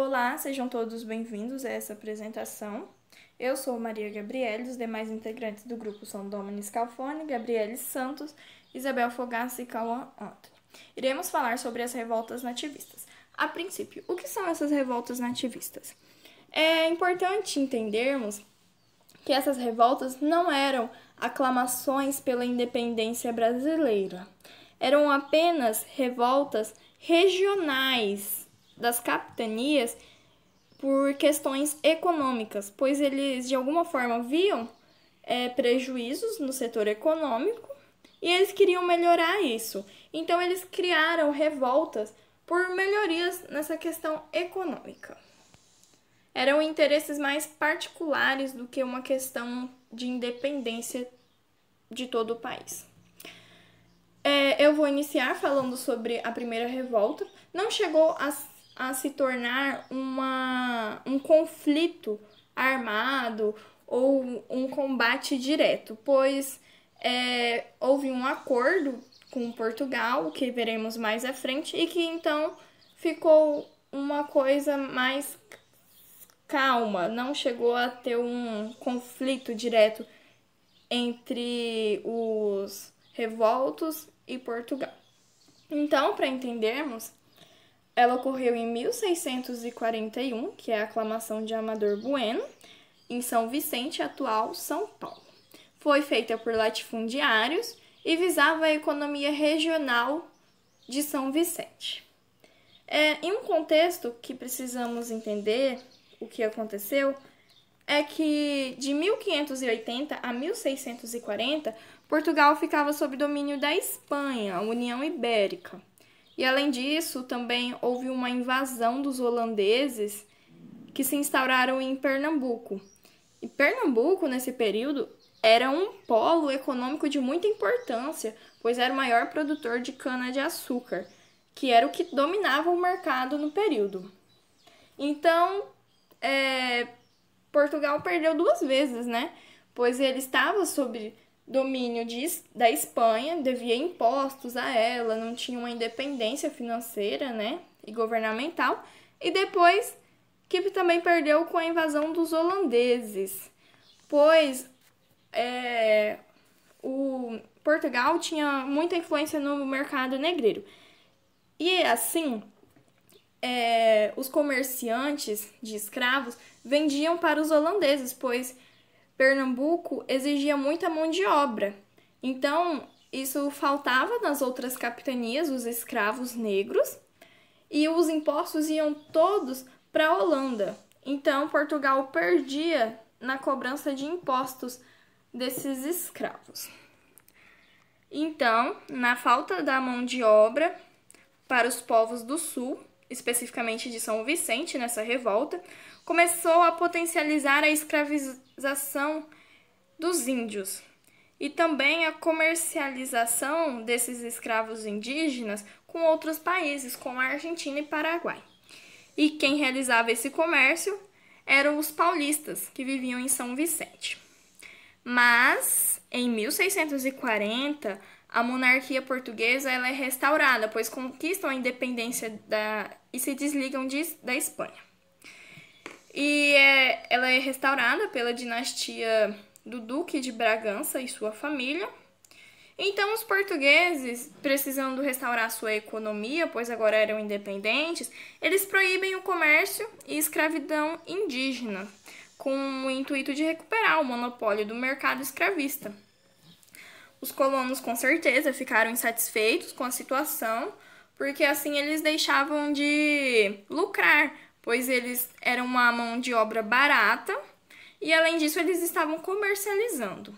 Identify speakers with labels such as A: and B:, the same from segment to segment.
A: Olá, sejam todos bem-vindos a essa apresentação. Eu sou Maria Gabriele, os demais integrantes do grupo são Domini Scalfone, Gabriele Santos, Isabel Fogassi e Cauã Anthony. Iremos falar sobre as revoltas nativistas. A princípio, o que são essas revoltas nativistas? É importante entendermos que essas revoltas não eram aclamações pela independência brasileira. Eram apenas revoltas regionais das capitanias por questões econômicas, pois eles de alguma forma viam prejuízos no setor econômico e eles queriam melhorar isso. Então eles criaram revoltas por melhorias nessa questão econômica. Eram interesses mais particulares do que uma questão de independência de todo o país. Eu vou iniciar falando sobre a primeira revolta. Não chegou a se tornar um conflito armado ou um combate direto, pois houve um acordo com Portugal, que veremos mais à frente, e que então ficou uma coisa mais calma, não chegou a ter um conflito direto entre os revoltos e Portugal. Então, para entendermos, ela ocorreu em 1641, que é a aclamação de Amador Bueno, em São Vicente, atual São Paulo. Foi feita por latifundiários e visava a economia regional de São Vicente. Em um contexto que precisamos entender o que aconteceu, é que de 1580 a 1640, Portugal ficava sob domínio da Espanha, a União Ibérica. E além disso, também houve uma invasão dos holandeses que se instauraram em Pernambuco. E Pernambuco, nesse período, era um polo econômico de muita importância, pois era o maior produtor de cana-de-açúcar, que era o que dominava o mercado no período. Então, Portugal perdeu duas vezes, né? Pois ele estava sob domínio da Espanha, devia impostos a ela, não tinha uma independência financeira, né, e governamental, e depois que também perdeu com a invasão dos holandeses, pois o Portugal tinha muita influência no mercado negreiro. E assim, os comerciantes de escravos vendiam para os holandeses, pois Pernambuco exigia muita mão de obra. Então, isso faltava nas outras capitanias, os escravos negros, e os impostos iam todos para a Holanda. Então, Portugal perdia na cobrança de impostos desses escravos. Então, na falta da mão de obra para os povos do sul, especificamente de São Vicente, nessa revolta, começou a potencializar a escravização dos índios e também a comercialização desses escravos indígenas com outros países, como a Argentina e Paraguai. E quem realizava esse comércio eram os paulistas, que viviam em São Vicente. Mas, em 1640, a monarquia portuguesa ela é restaurada, pois conquistam a independência e se desligam da Espanha. E ela é restaurada pela dinastia do Duque de Bragança e sua família. Então, os portugueses, precisando restaurar sua economia, pois agora eram independentes, eles proíbem o comércio e escravidão indígena, com o intuito de recuperar o monopólio do mercado escravista. Os colonos, com certeza, ficaram insatisfeitos com a situação, porque assim eles deixavam de lucrar, pois eles eram uma mão de obra barata e, além disso, eles estavam comercializando.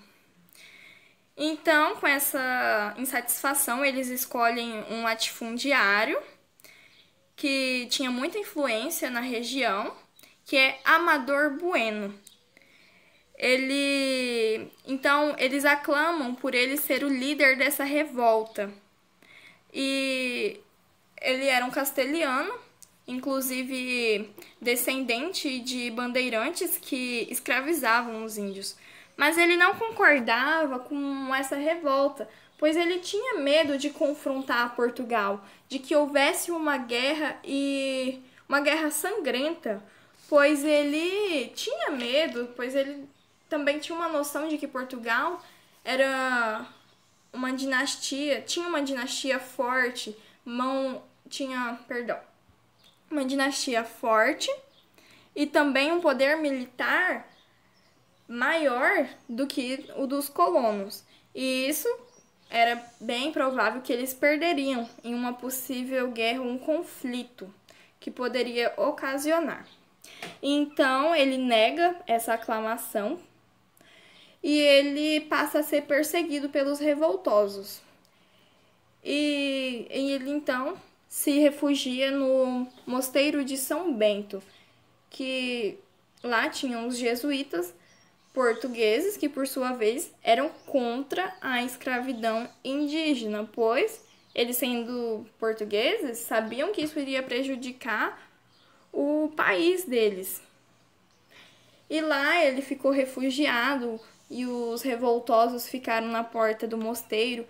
A: Então, com essa insatisfação, eles escolhem um latifundiário que tinha muita influência na região, que é Amador Bueno. Então, eles aclamam por ele ser o líder dessa revolta. E ele era um castelhano, inclusive descendente de bandeirantes que escravizavam os índios. Mas ele não concordava com essa revolta, pois ele tinha medo de confrontar Portugal, de que houvesse uma guerra e uma guerra sangrenta, pois ele tinha medo, pois ele também tinha uma noção de que Portugal era uma dinastia, tinha uma dinastia forte, uma dinastia forte e também um poder militar maior do que o dos colonos. E isso era bem provável que eles perderiam em uma possível guerra, um conflito que poderia ocasionar. Então, ele nega essa aclamação e ele passa a ser perseguido pelos revoltosos. E ele, então, se refugia no mosteiro de São Bento, que lá tinham os jesuítas portugueses, que por sua vez eram contra a escravidão indígena, pois eles, sendo portugueses, sabiam que isso iria prejudicar o país deles. E lá ele ficou refugiado e os revoltosos ficaram na porta do mosteiro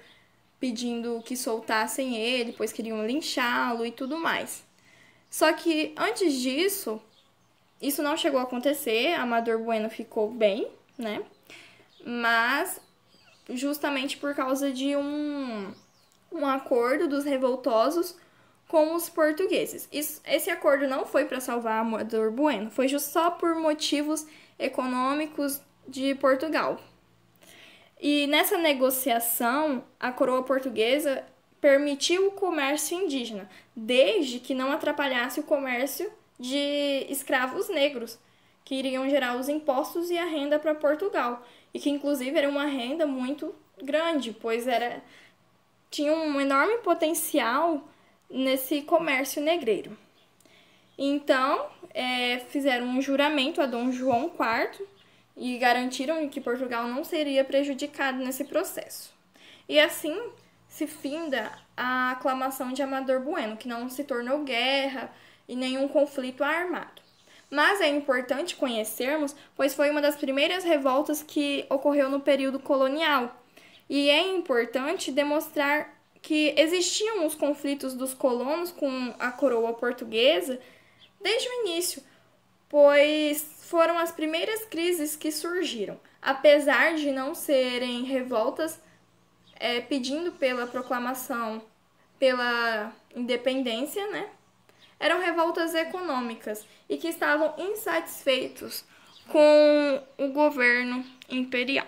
A: pedindo que soltassem ele, pois queriam linchá-lo e tudo mais. Só que antes disso, isso não chegou a acontecer, Amador Bueno ficou bem, né? Mas justamente por causa de um acordo dos revoltosos com os portugueses. Esse acordo não foi para salvar Amador Bueno, foi só por motivos econômicos de Portugal. E nessa negociação, a coroa portuguesa permitiu o comércio indígena, desde que não atrapalhasse o comércio de escravos negros, que iriam gerar os impostos e a renda para Portugal, e que inclusive era uma renda muito grande, pois tinha um enorme potencial nesse comércio negreiro. Então, fizeram um juramento a Dom João IV e garantiram que Portugal não seria prejudicado nesse processo. E assim se finda a aclamação de Amador Bueno, que não se tornou guerra e nenhum conflito armado. Mas é importante conhecermos, pois foi uma das primeiras revoltas que ocorreu no período colonial. E é importante demonstrar que existiam os conflitos dos colonos com a coroa portuguesa desde o início, pois foram as primeiras crises que surgiram. Apesar de não serem revoltas pedindo pela proclamação pela independência, né? Eram revoltas econômicas e que estavam insatisfeitos com o governo imperial.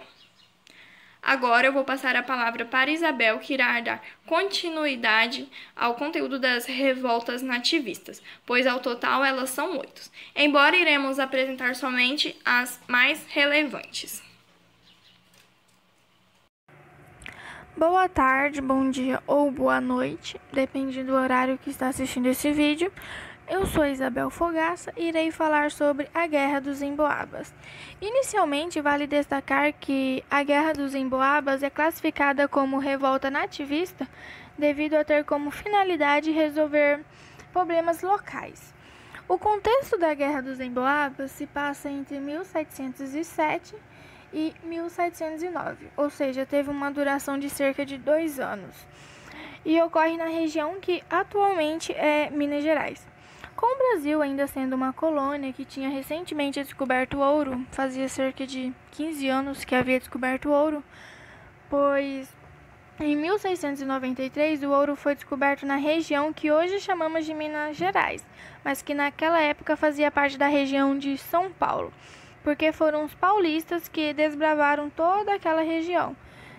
A: Agora eu vou passar a palavra para Isabel, que irá dar continuidade ao conteúdo das revoltas nativistas, pois ao total elas são 8, embora iremos apresentar somente as mais relevantes.
B: Boa tarde, bom dia ou boa noite, depende do horário que está assistindo esse vídeo. Eu sou Isabel Fogaça e irei falar sobre a Guerra dos Emboabas. Inicialmente, vale destacar que a Guerra dos Emboabas é classificada como revolta nativista devido a ter como finalidade resolver problemas locais. O contexto da Guerra dos Emboabas se passa entre 1707 e 1709, ou seja, teve uma duração de cerca de 2 anos, e ocorre na região que atualmente é Minas Gerais. Com o Brasil ainda sendo uma colônia que tinha recentemente descoberto ouro, fazia cerca de 15 anos que havia descoberto ouro, pois em 1693 o ouro foi descoberto na região que hoje chamamos de Minas Gerais, mas que naquela época fazia parte da região de São Paulo, porque foram os paulistas que desbravaram toda aquela região.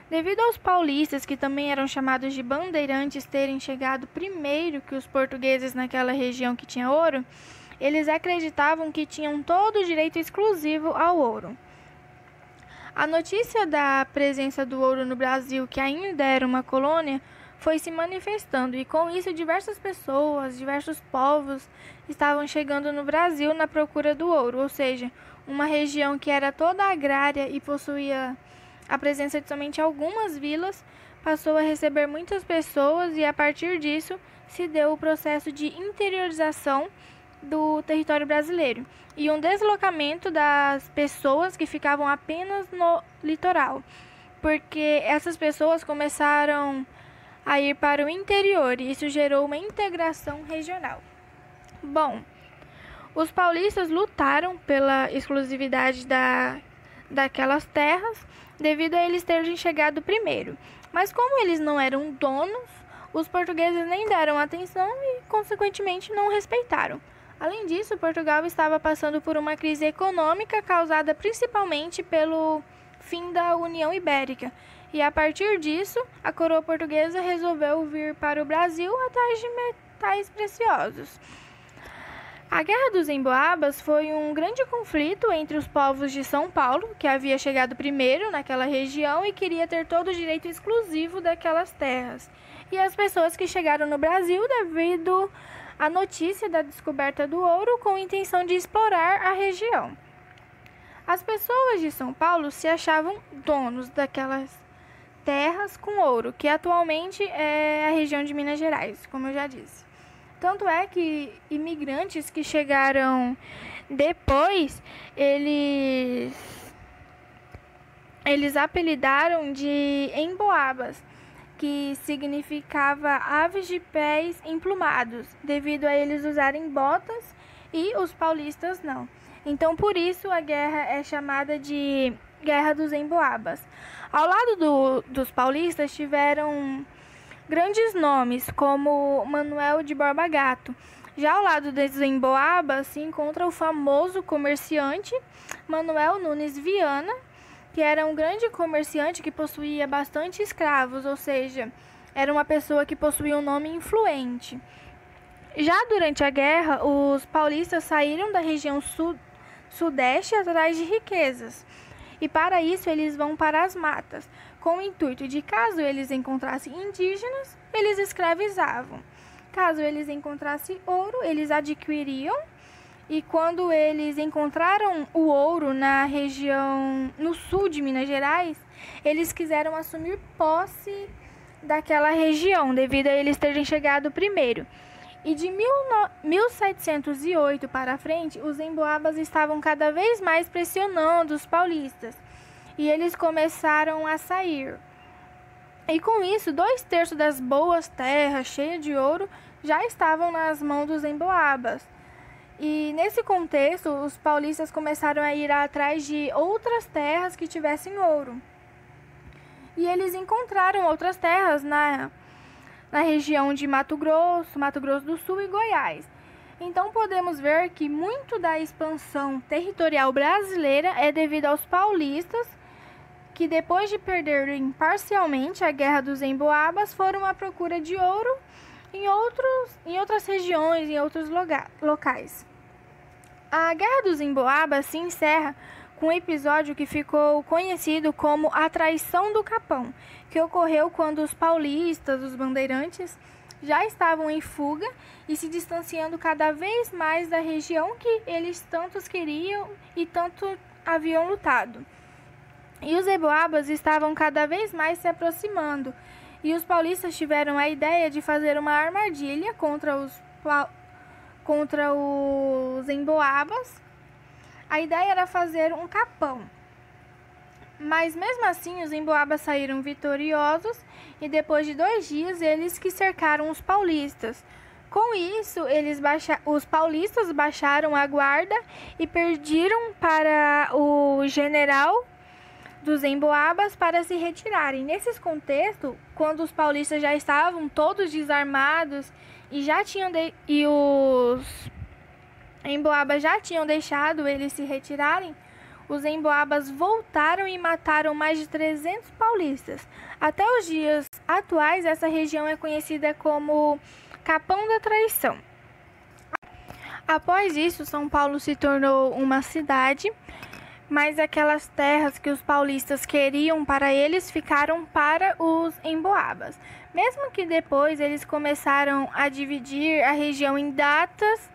B: Devido aos paulistas, que também eram chamados de bandeirantes, terem chegado primeiro que os portugueses naquela região que tinha ouro, eles acreditavam que tinham todo o direito exclusivo ao ouro. A notícia da presença do ouro no Brasil, que ainda era uma colônia, foi se manifestando, e com isso diversas pessoas, diversos povos estavam chegando no Brasil na procura do ouro, ou seja, uma região que era toda agrária e possuía a presença de somente algumas vilas, passou a receber muitas pessoas, e a partir disso se deu o processo de interiorização do território brasileiro e um deslocamento das pessoas que ficavam apenas no litoral, porque essas pessoas começaram a ir para o interior e isso gerou uma integração regional. Bom, Os paulistas lutaram pela exclusividade daquelas terras, devido a eles terem chegado primeiro. Mas como eles não eram donos, os portugueses nem deram atenção e, consequentemente, não respeitaram. Além disso, Portugal estava passando por uma crise econômica causada principalmente pelo fim da União Ibérica. E a partir disso, a coroa portuguesa resolveu vir para o Brasil atrás de metais preciosos. A Guerra dos Emboabas foi um grande conflito entre os povos de São Paulo, que havia chegado primeiro naquela região e queria ter todo o direito exclusivo daquelas terras, e as pessoas que chegaram no Brasil devido à notícia da descoberta do ouro com a intenção de explorar a região. As pessoas de São Paulo se achavam donos daquelas terras com ouro, que atualmente é a região de Minas Gerais, como eu já disse. Tanto é que imigrantes que chegaram depois, eles apelidaram de emboabas, que significava aves de pés emplumados, devido a eles usarem botas e os paulistas não. Então, por isso, a guerra é chamada de Guerra dos Emboabas. Ao lado dos paulistas tiveram grandes nomes, como Manuel de Borba Gato. Já ao lado dos Emboabas se encontra o famoso comerciante Manuel Nunes Viana, que era um grande comerciante que possuía bastante escravos, ou seja, era uma pessoa que possuía um nome influente. Já durante a guerra, os paulistas saíram da região sudeste atrás de riquezas. E para isso eles vão para as matas, com o intuito de, caso eles encontrassem indígenas, eles escravizavam. Caso eles encontrassem ouro, eles adquiriam. E quando eles encontraram o ouro na região, no sul de Minas Gerais, eles quiseram assumir posse daquela região, devido a eles terem chegado primeiro. E de 1708 para frente, os emboabas estavam cada vez mais pressionando os paulistas, e eles começaram a sair. E com isso, 2/3 das boas terras cheias de ouro já estavam nas mãos dos emboabas. E nesse contexto, os paulistas começaram a ir atrás de outras terras que tivessem ouro. E eles encontraram outras terras na região de Mato Grosso do Sul e Goiás. Então podemos ver que muito da expansão territorial brasileira é devido aos paulistas, que depois de perderem parcialmente a Guerra dos Emboabas, foram à procura de ouro em outras regiões, em outros locais. A Guerra dos Emboabas se encerra com um episódio que ficou conhecido como a Traição do Capão, que ocorreu quando os paulistas, os bandeirantes, já estavam em fuga e se distanciando cada vez mais da região que eles tantos queriam e tanto haviam lutado. E os emboabas estavam cada vez mais se aproximando, e os paulistas tiveram a ideia de fazer uma armadilha contra os emboabas. A ideia era fazer um capão. Mas mesmo assim, os emboabas saíram vitoriosos, e depois de 2 dias eles que cercaram os paulistas. Com isso, os paulistas baixaram a guarda e pediram para o general dos emboabas para se retirarem. Nesses contextos, quando os paulistas já estavam todos desarmados e os emboabas já tinham deixado eles se retirarem, os emboabas voltaram e mataram mais de 300 paulistas. Até os dias atuais, essa região é conhecida como Capão da Traição. Após isso, São Paulo se tornou uma cidade, mas aquelas terras que os paulistas queriam para eles ficaram para os emboabas. Mesmo que depois eles começaram a dividir a região em datas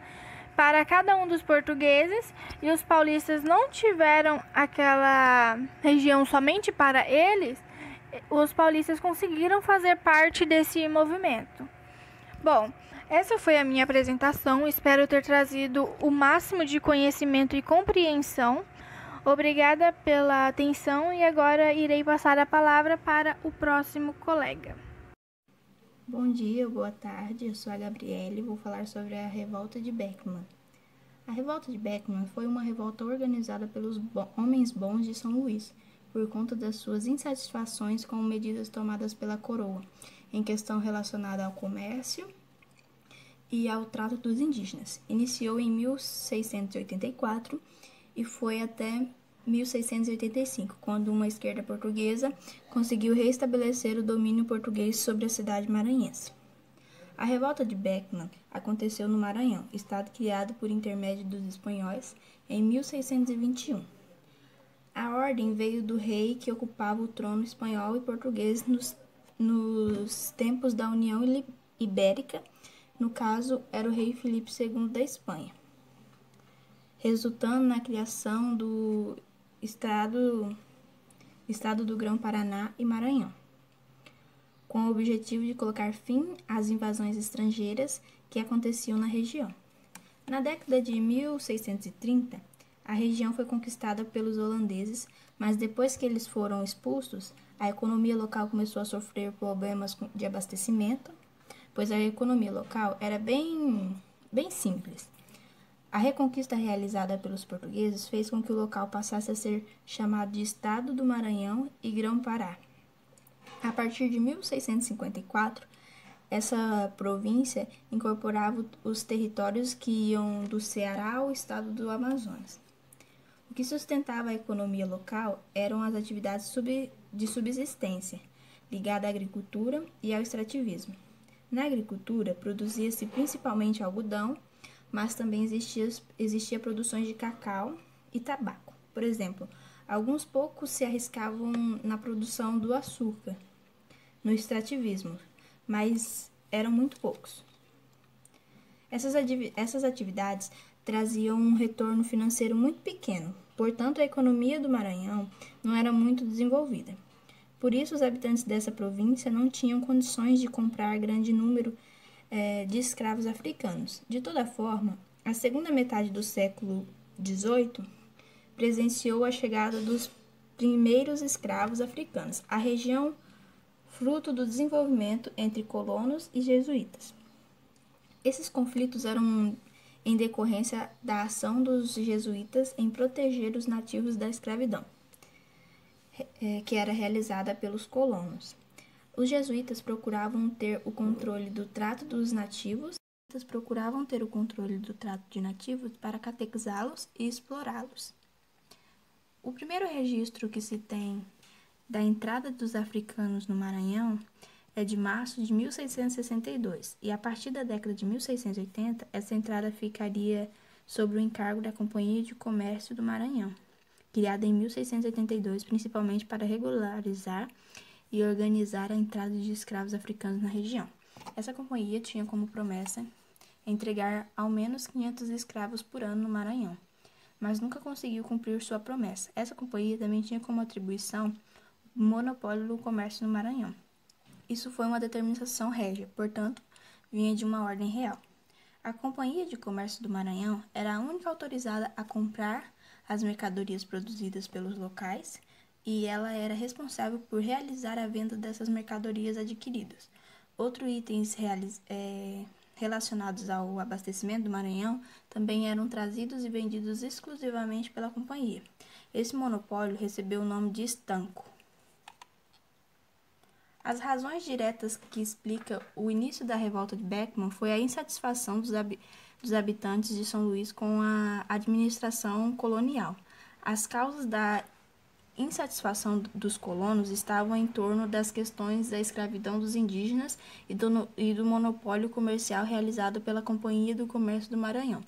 B: para cada um dos portugueses, e os paulistas não tiveram aquela região somente para eles, os paulistas conseguiram fazer parte desse movimento. Bom, essa foi a minha apresentação, espero ter trazido o máximo de conhecimento e compreensão. Obrigada pela atenção, e agora irei passar a palavra para o próximo colega.
C: Bom dia, boa tarde, eu sou a Gabriele e vou falar sobre a Revolta de Beckman. A revolta de Beckman foi uma revolta organizada pelos homens bons de São Luís, por conta das suas insatisfações com medidas tomadas pela coroa, em questão relacionada ao comércio e ao trato dos indígenas. Iniciou em 1684 e foi até 1685, quando uma esquerda portuguesa conseguiu restabelecer o domínio português sobre a cidade maranhense. A revolta de Beckman aconteceu no Maranhão, estado criado por intermédio dos espanhóis em 1621. A ordem veio do rei que ocupava o trono espanhol e português nos tempos da União Ibérica. No caso, era o rei Filipe II da Espanha, resultando na criação do Estado do Grão-Paraná e Maranhão, com o objetivo de colocar fim às invasões estrangeiras que aconteciam na região. Na década de 1630, a região foi conquistada pelos holandeses, mas depois que eles foram expulsos, a economia local começou a sofrer problemas de abastecimento, pois a economia local era bem simples. A reconquista realizada pelos portugueses fez com que o local passasse a ser chamado de Estado do Maranhão e Grão-Pará. A partir de 1654, essa província incorporava os territórios que iam do Ceará ao estado do Amazonas. O que sustentava a economia local eram as atividades de subsistência, ligadas à agricultura e ao extrativismo. Na agricultura, produzia-se principalmente algodão, mas também existia produções de cacau e tabaco. Por exemplo, alguns poucos se arriscavam na produção do açúcar, no extrativismo, mas eram muito poucos. Essas atividades traziam um retorno financeiro muito pequeno, portanto a economia do Maranhão não era muito desenvolvida. Por isso, os habitantes dessa província não tinham condições de comprar grande número de escravos africanos. De toda forma, a segunda metade do século XVIII presenciou a chegada dos primeiros escravos africanos à região, fruto do desenvolvimento entre colonos e jesuítas. Esses conflitos eram em decorrência da ação dos jesuítas em proteger os nativos da escravidão, que era realizada pelos colonos. Os jesuítas procuravam ter o controle do trato dos nativos, para catequizá-los e explorá-los. O primeiro registro que se tem da entrada dos africanos no Maranhão é de março de 1662, e a partir da década de 1680, essa entrada ficaria sob o encargo da Companhia de Comércio do Maranhão, criada em 1682, principalmente para regularizar e organizar a entrada de escravos africanos na região. Essa companhia tinha como promessa entregar ao menos 500 escravos por ano no Maranhão, mas nunca conseguiu cumprir sua promessa. Essa companhia também tinha como atribuição o monopólio do comércio no Maranhão. Isso foi uma determinação régia, portanto, vinha de uma ordem real. A Companhia de Comércio do Maranhão era a única autorizada a comprar as mercadorias produzidas pelos locais, e ela era responsável por realizar a venda dessas mercadorias adquiridas. Outros itens relacionados ao abastecimento do Maranhão também eram trazidos e vendidos exclusivamente pela companhia. Esse monopólio recebeu o nome de estanco. As razões diretas que explicam o início da revolta de Beckman foi a insatisfação dos habitantes de São Luís com a administração colonial. As causas da insatisfação dos colonos estavam em torno das questões da escravidão dos indígenas e do monopólio comercial realizado pela Companhia do Comércio do Maranhão,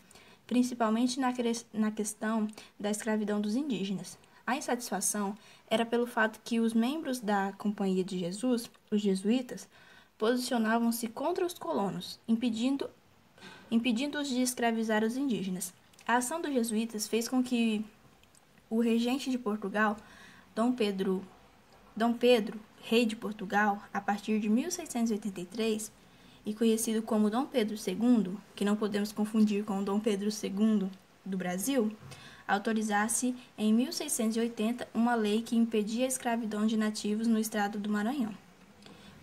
C: principalmente na questão da escravidão dos indígenas. A insatisfação era pelo fato que os membros da Companhia de Jesus, os jesuítas, posicionavam-se contra os colonos, impedindo-os de escravizar os indígenas. A ação dos jesuítas fez com que o regente de Portugal, Dom Pedro, rei de Portugal, a partir de 1683, e conhecido como Dom Pedro II, que não podemos confundir com o Dom Pedro II do Brasil, autorizasse em 1680 uma lei que impedia a escravidão de nativos no estado do Maranhão.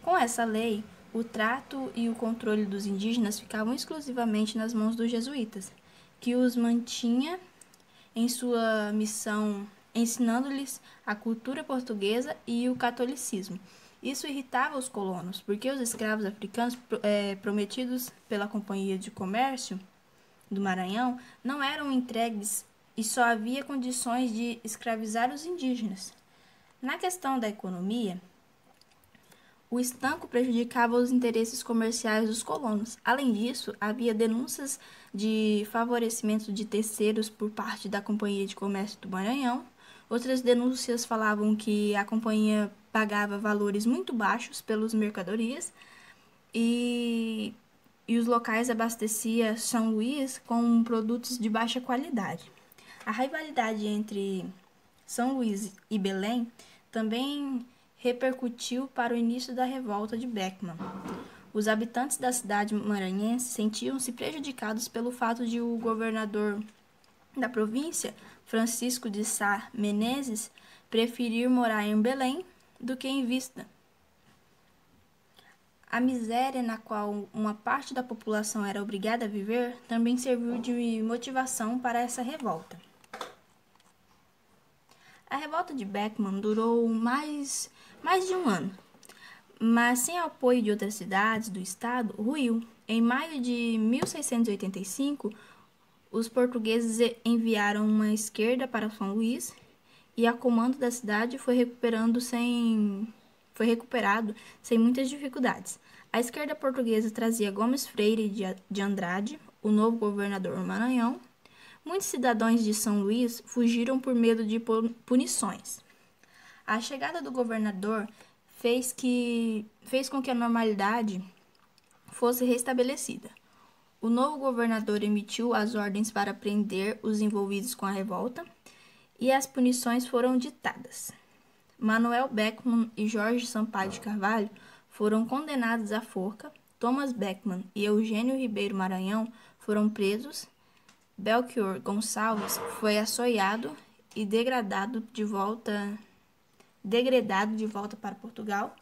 C: Com essa lei, o trato e o controle dos indígenas ficavam exclusivamente nas mãos dos jesuítas. que os mantinha em sua missão, ensinando-lhes a cultura portuguesa e o catolicismo. Isso irritava os colonos, porque os escravos africanos prometidos pela Companhia de Comércio do Maranhão não eram entregues e só havia condições de escravizar os indígenas. Na questão da economia, o estanco prejudicava os interesses comerciais dos colonos. Além disso, havia denúncias de favorecimento de terceiros por parte da Companhia de Comércio do Maranhão. Outras denúncias falavam que a companhia pagava valores muito baixos pelas mercadorias e os locais abastecia São Luís com produtos de baixa qualidade. A rivalidade entre São Luís e Belém também repercutiu para o início da revolta de Beckman. Os habitantes da cidade maranhense sentiam-se prejudicados pelo fato de o governador da província, Francisco de Sá Menezes, preferir morar em Belém do que em Vista. A miséria na qual uma parte da população era obrigada a viver também serviu de motivação para essa revolta. A revolta de Beckman durou mais de um ano, mas sem apoio de outras cidades do estado, ruiu. Em maio de 1685, os portugueses enviaram uma esquerda para São Luís e a comando da cidade foi recuperado sem muitas dificuldades. A esquerda portuguesa trazia Gomes Freire de Andrade, o novo governador do Maranhão. Muitos cidadãos de São Luís fugiram por medo de punições. A chegada do governador fez com que a normalidade fosse restabelecida. O novo governador emitiu as ordens para prender os envolvidos com a revolta e as punições foram ditadas. Manuel Beckman e Jorge Sampaio de Carvalho foram condenados à forca, Thomas Beckman e Eugênio Ribeiro Maranhão foram presos, Belchior Gonçalves foi açoitado e degradado de volta para Portugal,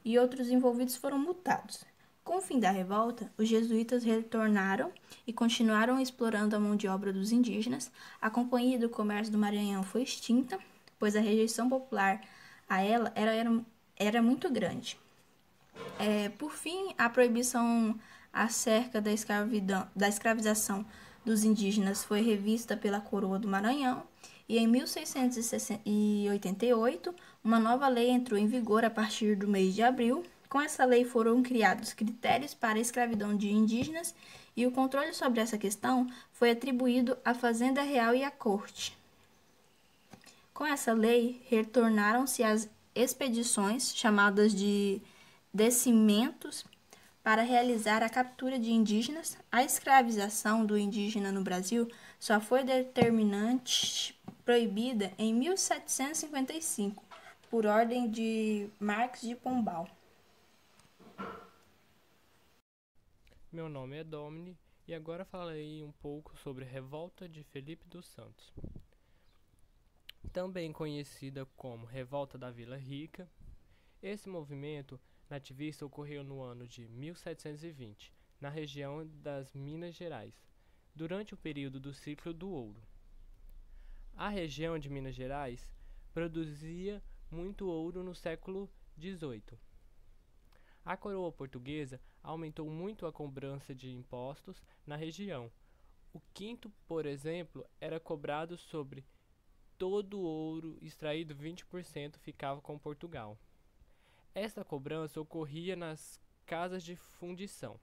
C: e outros envolvidos foram multados. Com o fim da revolta, os jesuítas retornaram e continuaram explorando a mão de obra dos indígenas. A Companhia do Comércio do Maranhão foi extinta, pois a rejeição popular a ela era muito grande. Por fim, a proibição acerca da escravização dos indígenas foi revista pela Coroa do Maranhão, e em 1688, uma nova lei entrou em vigor a partir do mês de abril. Com essa lei foram criados critérios para a escravidão de indígenas e o controle sobre essa questão foi atribuído à Fazenda Real e à Corte. Com essa lei, retornaram-se as expedições, chamadas de descimentos, para realizar a captura de indígenas. A escravização do indígena no Brasil só foi determinante proibida em 1755, por ordem de Marques de Pombal.
D: Meu nome é Domini e agora falarei um pouco sobre a Revolta de Felipe dos Santos, também conhecida como Revolta da Vila Rica. Esse movimento nativista ocorreu no ano de 1720, na região das Minas Gerais, durante o período do ciclo do ouro. A região de Minas Gerais produzia muito ouro no século XVIII. A coroa portuguesa aumentou muito a cobrança de impostos na região. O quinto, por exemplo, era cobrado sobre todo o ouro extraído, 20% ficava com Portugal. Esta cobrança ocorria nas casas de fundição.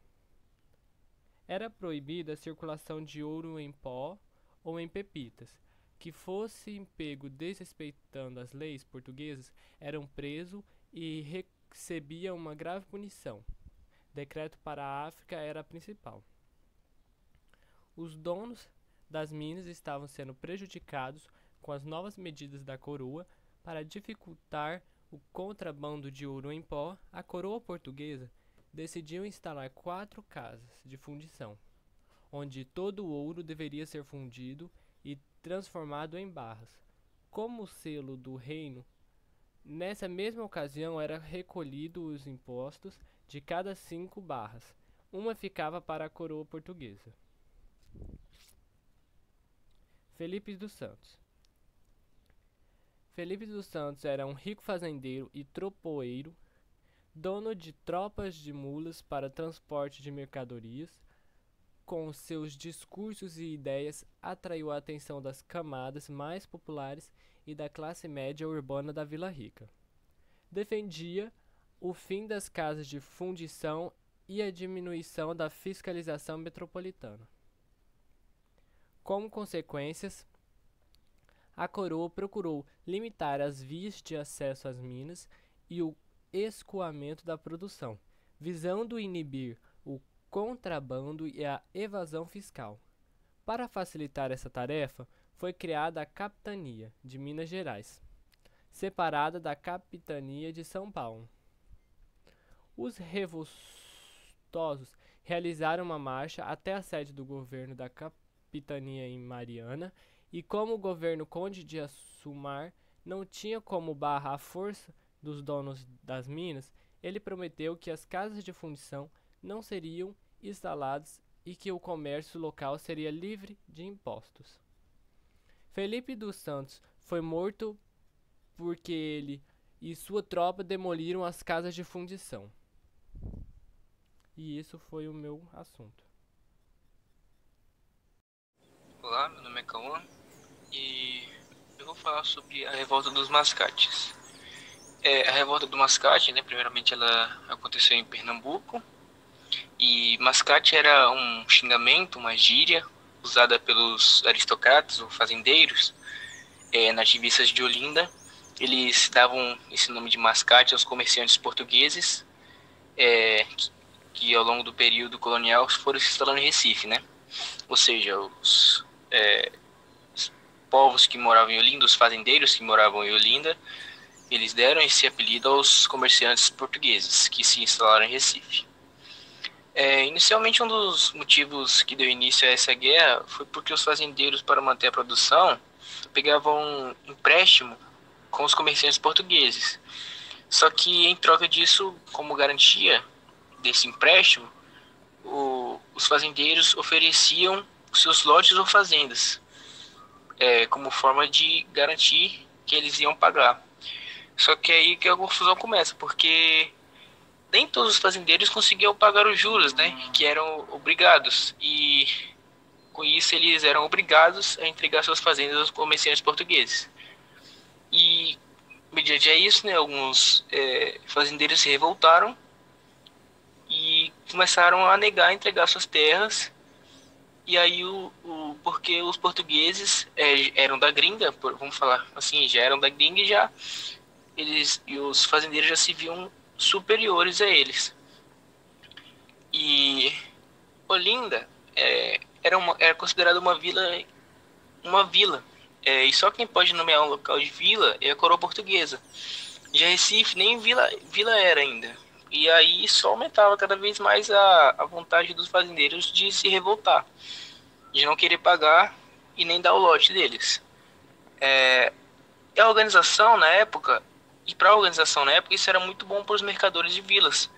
D: Era proibida a circulação de ouro em pó ou em pepitas. Que fosse pego desrespeitando as leis portuguesas eram presos e recebia uma grave punição. Decreto para a África era a principal. Os donos das minas estavam sendo prejudicados com as novas medidas da coroa. Para dificultar o contrabando de ouro em pó, a coroa portuguesa decidiu instalar 4 casas de fundição, onde todo o ouro deveria ser fundido e transformado em barras. Como selo do reino, nessa mesma ocasião era recolhido os impostos de cada 5 barras. Uma ficava para a coroa portuguesa. Felipe dos Santos. Felipe dos Santos era um rico fazendeiro e tropoeiro, dono de tropas de mulas para transporte de mercadorias. Com seus discursos e ideias, atraiu a atenção das camadas mais populares e da classe média urbana da Vila Rica. Defendia o fim das casas de fundição e a diminuição da fiscalização metropolitana. Como consequências, a coroa procurou limitar as vias de acesso às minas e o escoamento da produção, visando inibir o contrabando e a evasão fiscal. Para facilitar essa tarefa, foi criada a Capitania de Minas Gerais, separada da Capitania de São Paulo. Os revoltosos realizaram uma marcha até a sede do governo da Capitania em Mariana, e como o governo Conde de Assumar não tinha como barrar a força dos donos das minas, ele prometeu que as casas de fundição não seriam instaladas e que o comércio local seria livre de impostos. Felipe dos Santos foi morto porque ele e sua tropa demoliram as casas de fundição. E isso foi o meu assunto.
E: Olá, meu nome é Cauã e eu vou falar sobre a revolta dos mascates. A revolta do mascate, primeiramente ela aconteceu em Pernambuco, e mascate era um xingamento, uma gíria usada pelos aristocratas ou fazendeiros nativistas de Olinda. Eles davam esse nome de mascate aos comerciantes portugueses que ao longo do período colonial foram se instalando em Recife, Ou seja, os povos que moravam em Olinda, os fazendeiros que moravam em Olinda, eles deram esse apelido aos comerciantes portugueses que se instalaram em Recife. Inicialmente, um dos motivos que deu início a essa guerra foi porque os fazendeiros, para manter a produção, pegavam um empréstimo com os comerciantes portugueses. Só que, em troca disso, como garantia desse empréstimo, os fazendeiros ofereciam seus lotes ou fazendas como forma de garantir que eles iam pagar. Só que aí que a confusão começa, porque nem todos os fazendeiros conseguiam pagar os juros, que eram obrigados, e com isso eles eram obrigados a entregar suas fazendas aos comerciantes portugueses. E, mediante a isso, alguns fazendeiros se revoltaram e começaram a negar a entregar suas terras. E aí, porque os portugueses eram da gringa, vamos falar assim, já eram da gringa e os fazendeiros já se viam superiores a eles. E Olinda era considerada uma vila. E só quem pode nomear um local de vila é a coroa portuguesa. Já Recife nem vila era ainda. E aí só aumentava cada vez mais a vontade dos fazendeiros de se revoltar, de não querer pagar e nem dar o lote deles. A organização na época, isso era muito bom para os mercadores de vilas.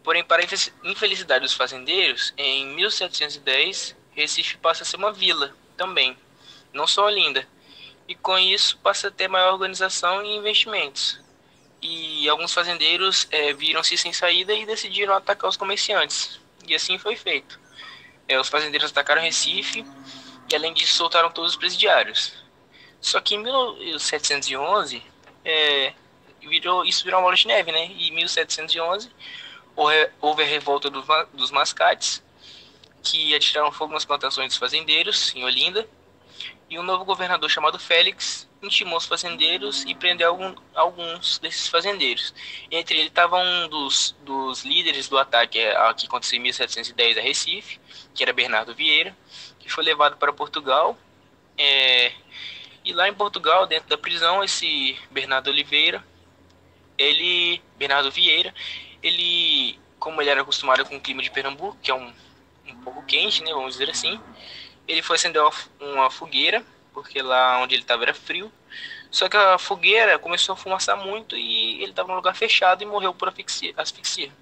E: Porém, para a infelicidade dos fazendeiros, em 1710, Recife passa a ser uma vila também, não só Olinda. E com isso passa a ter maior organização e investimentos. E alguns fazendeiros viram-se sem saída e decidiram atacar os comerciantes. E assim foi feito. Os fazendeiros atacaram Recife e, além disso, soltaram todos os presidiários. Só que em 1711, isso virou uma bola de neve, E em 1711, houve a revolta dos mascates, que atiraram fogo nas plantações dos fazendeiros, em Olinda. E um novo governador chamado Félix intimou os fazendeiros e prendeu alguns desses fazendeiros. Entre eles estava um dos líderes do ataque que aconteceu em 1710 a Recife, que era Bernardo Vieira, que foi levado para Portugal. E lá em Portugal, dentro da prisão, esse Bernardo Vieira, como ele era acostumado com o clima de Pernambuco, que é um pouco quente, vamos dizer assim, ele foi acender uma fogueira, porque lá onde ele estava era frio. Só que a fogueira começou a fumaçar muito e ele estava num lugar fechado e morreu por asfixia.